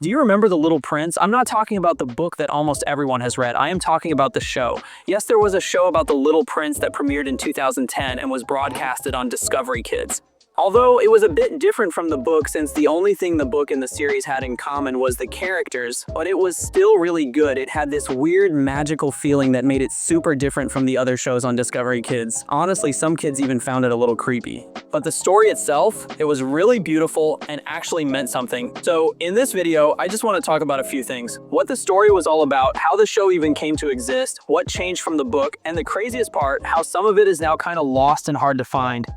Do you remember The Little Prince? I'm not talking about the book that almost everyone has read. I am talking about the show. Yes, there was a show about The Little Prince that premiered in 2010 and was broadcasted on Discovery Kids. Although it was a bit different from the book since the only thing the book and the series had in common was the characters, but it was still really good. It had this weird magical feeling that made it super different from the other shows on Discovery Kids. Honestly, some kids even found it a little creepy. But the story itself, it was really beautiful and actually meant something. So in this video, I just want to talk about a few things. What the story was all about, how the show even came to exist, what changed from the book, and the craziest part, how some of it is now kind of lost and hard to find.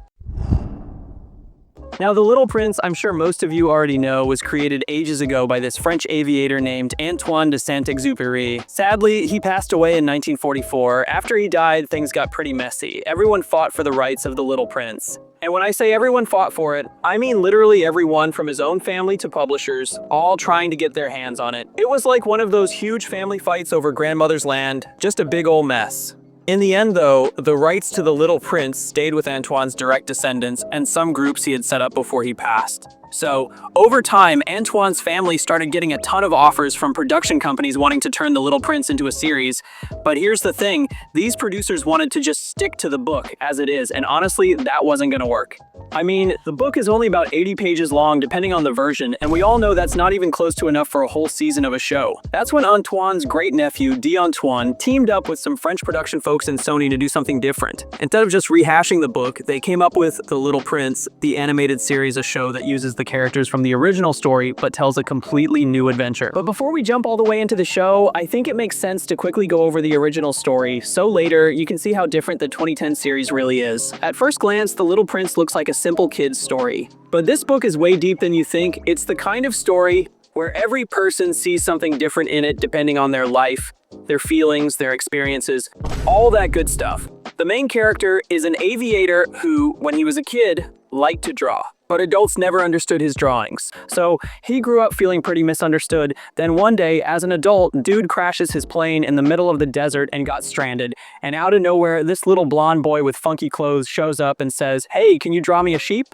Now, The Little Prince, I'm sure most of you already know, was created ages ago by this French aviator named Antoine de Saint-Exupéry. Sadly, he passed away in 1944. After he died, things got pretty messy. Everyone fought for the rights of The Little Prince. And when I say everyone fought for it, I mean literally everyone from his own family to publishers, all trying to get their hands on it. It was like one of those huge family fights over grandmother's land, just a big ol' mess. In the end, though, the rights to The Little Prince stayed with Antoine's direct descendants and some groups he had set up before he passed. So, over time, Antoine's family started getting a ton of offers from production companies wanting to turn The Little Prince into a series. But here's the thing, these producers wanted to just stick to the book as it is, and honestly, that wasn't gonna work. I mean, the book is only about 80 pages long depending on the version, and we all know that's not even close to enough for a whole season of a show. That's when Antoine's great-nephew, D'Antoine, teamed up with some French production folks in Sony to do something different. Instead of just rehashing the book, they came up with The Little Prince, the animated series, a show that uses the characters from the original story but tells a completely new adventure. But before we jump all the way into the show, I think it makes sense to quickly go over the original story, so later you can see how different the 2010 series really is. At first glance, The Little Prince looks like a simple kid's story. But this book is way deep than you think. It's the kind of story where every person sees something different in it depending on their life, their feelings, their experiences, all that good stuff. The main character is an aviator who, when he was a kid, liked to draw. But adults never understood his drawings. So he grew up feeling pretty misunderstood. Then one day, as an adult, dude crashes his plane in the middle of the desert and got stranded. And out of nowhere, this little blonde boy with funky clothes shows up and says, "Hey, can you draw me a sheep?"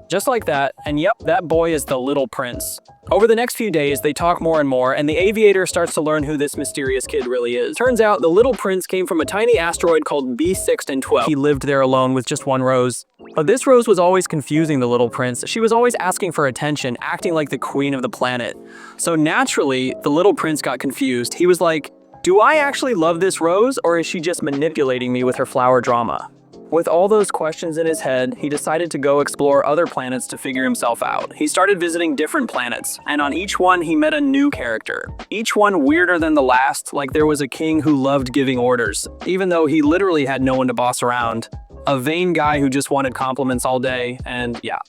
Just like that, and yep, that boy is the Little Prince. Over the next few days, they talk more and more, and the aviator starts to learn who this mysterious kid really is. Turns out, the Little Prince came from a tiny asteroid called B612. He lived there alone with just one rose. But this rose was always confusing the Little Prince. She was always asking for attention, acting like the queen of the planet. So naturally, the Little Prince got confused. He was like, do I actually love this rose, or is she just manipulating me with her flower drama? With all those questions in his head, he decided to go explore other planets to figure himself out. He started visiting different planets, and on each one he met a new character. Each one weirder than the last, like there was a king who loved giving orders, even though he literally had no one to boss around. A vain guy who just wanted compliments all day, and yeah.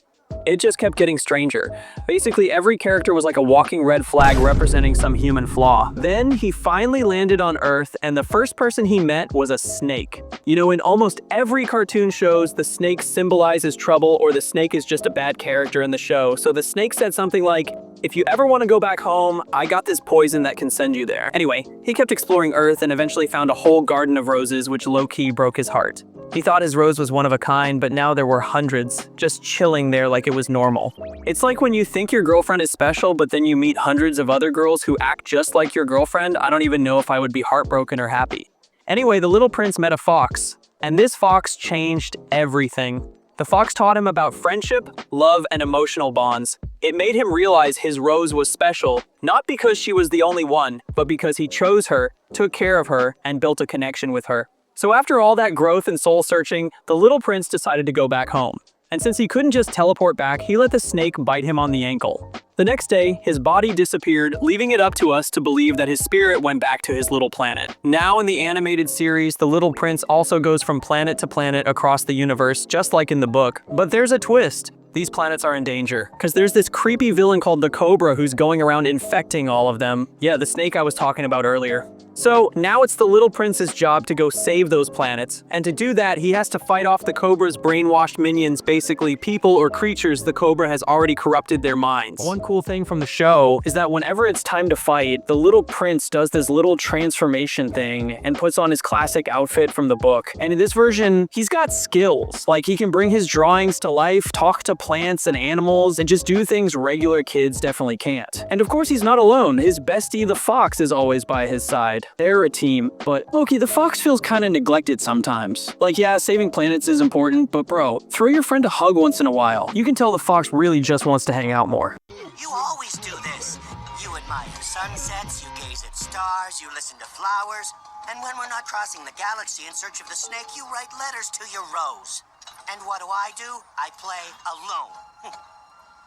It just kept getting stranger. Basically, every character was like a walking red flag representing some human flaw. Then he finally landed on Earth, and the first person he met was a snake. You know, in almost every cartoon shows, the snake symbolizes trouble or the snake is just a bad character in the show. So the snake said something like, if you ever want to go back home, I got this poison that can send you there. Anyway, he kept exploring Earth and eventually found a whole garden of roses, which low-key broke his heart. He thought his rose was one of a kind, but now there were hundreds, just chilling there like it was normal. It's like when you think your girlfriend is special, but then you meet hundreds of other girls who act just like your girlfriend. I don't even know if I would be heartbroken or happy. Anyway, the Little Prince met a fox, and this fox changed everything. The fox taught him about friendship, love, and emotional bonds. It made him realize his rose was special, not because she was the only one, but because he chose her, took care of her, and built a connection with her. So after all that growth and soul-searching, the Little Prince decided to go back home. And since he couldn't just teleport back, he let the snake bite him on the ankle. The next day, his body disappeared, leaving it up to us to believe that his spirit went back to his little planet. Now in the animated series, the Little Prince also goes from planet to planet across the universe, just like in the book. But there's a twist. These planets are in danger, because there's this creepy villain called the Cobra who's going around infecting all of them. Yeah, the snake I was talking about earlier. So now it's the Little Prince's job to go save those planets, and to do that he has to fight off the Cobra's brainwashed minions, basically people or creatures the Cobra has already corrupted their minds. One cool thing from the show is that whenever it's time to fight, the Little Prince does this little transformation thing and puts on his classic outfit from the book. And in this version, he's got skills. Like, he can bring his drawings to life, talk to plants and animals, and just do things regular kids definitely can't. And of course he's not alone. His bestie, the fox, is always by his side. They're a team, but Loki, the fox feels kinda neglected sometimes. Like, yeah, saving planets is important, but bro, throw your friend a hug once in a while. You can tell the fox really just wants to hang out more. You always do this. You admire sunsets, you gaze at stars, you listen to flowers, and when we're not crossing the galaxy in search of the snake, you write letters to your rose. And what do? I play alone.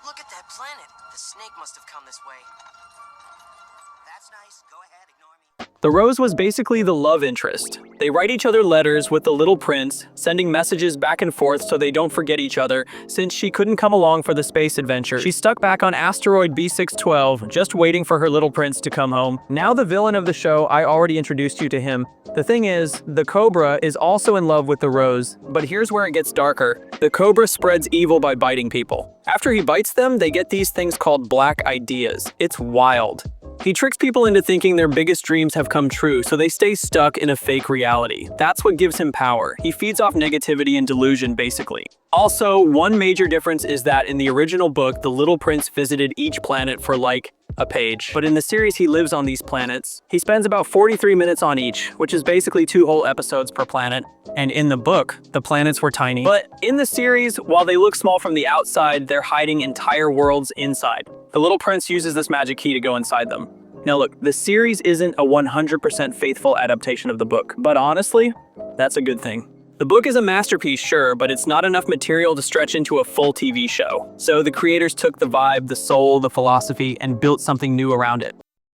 Look at that planet. The snake must have come this way. That's nice. Go ahead, ignore me. The Rose was basically the love interest. They write each other letters with the Little Prince, sending messages back and forth so they don't forget each other. Since she couldn't come along for the space adventure, she's stuck back on asteroid B612, just waiting for her Little Prince to come home. Now the villain of the show, I already introduced you to him. The thing is, the Cobra is also in love with the Rose, but here's where it gets darker. The Cobra spreads evil by biting people. After he bites them, they get these things called black ideas. It's wild. He tricks people into thinking their biggest dreams have come true, so they stay stuck in a fake reality. That's what gives him power. He feeds off negativity and delusion, basically. Also, one major difference is that in the original book, the Little Prince visited each planet for like a page. But in the series, he lives on these planets. He spends about 43 minutes on each, which is basically 2 whole episodes per planet. And in the book, the planets were tiny. But in the series, while they look small from the outside, they're hiding entire worlds inside. The Little Prince uses this magic key to go inside them. Now look, the series isn't a 100% faithful adaptation of the book, but honestly, that's a good thing. The book is a masterpiece, sure, but it's not enough material to stretch into a full TV show. So the creators took the vibe, the soul, the philosophy, and built something new around it.